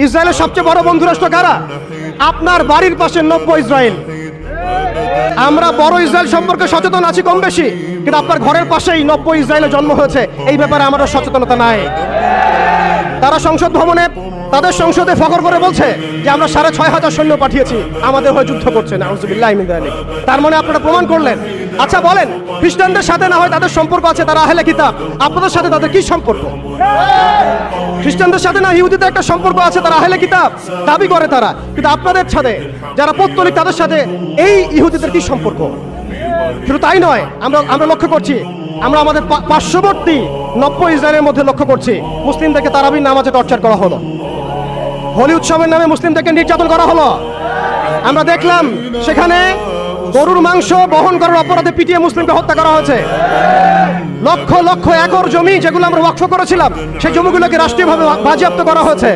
ইসরায়েলের সবচেয়ে বড় বন্ধু রাষ্ট্র কারা? আপনার বাড়ির পাশে নব্য ইসরায়েল। আমরা বড় ইসরায়েল সম্পর্কে সচেতন আছি কম বেশি, কিন্তু আপনার ঘরের পাশেই নব্য ইসরায়েলের জন্ম হয়েছে, এই ব্যাপারে আমাদের সচেতনতা নাই। তারা সংসদ ভবনে তাদের সংসদে ফখর করে বলছে যে আমরা 6,500 সৈন্য পাঠিয়েছি, আমাদের হয়ে যুদ্ধ করছে। নাউজুবিল্লাহি মিন যালিক। তার মানে আপনারা প্রমাণ করলেন। আচ্ছা বলেন, খ্রিস্টানদের সাথে না হয় তাদের সম্পর্ক আছে, তারা আহলে কিতাব, আপনাদের সাথে তাদের কি সম্পর্ক? খ্রিস্টানদের সাথে না ইহুদিদের একটা সম্পর্ক আছে, তারা আহলে কিতাব দাবি করে তারা, কিন্তু আপনাদের সাথে যারা পৌত্তলিক তাদের সাথে এই ইহুদিদের কি সম্পর্ক? শুধু তাই নয়, আমরা লক্ষ্য করছি, আমরা আমাদের পার্শ্ববর্তী নব্য ইসরায়েলের মধ্যে লক্ষ্য করছি মুসলিমদেরকে তারাবির নামাজে টর্চার করা হলো, হোলি উৎসবের নামে মুসলিমদেরকে নির্যাতন করা হলো। আমরা দেখলাম সেখানে গরুর মাংস বহন করার অপরাধে পিটিয়ে মুসলিমকে হত্যা করা হয়েছে। লক্ষ লক্ষ একর জমি যেগুলো আমরা ওয়াকফ করেছিলাম, সেই জমিগুলোকে রাষ্ট্রীয়ভাবে বাজেয়াপ্ত করা হয়েছে।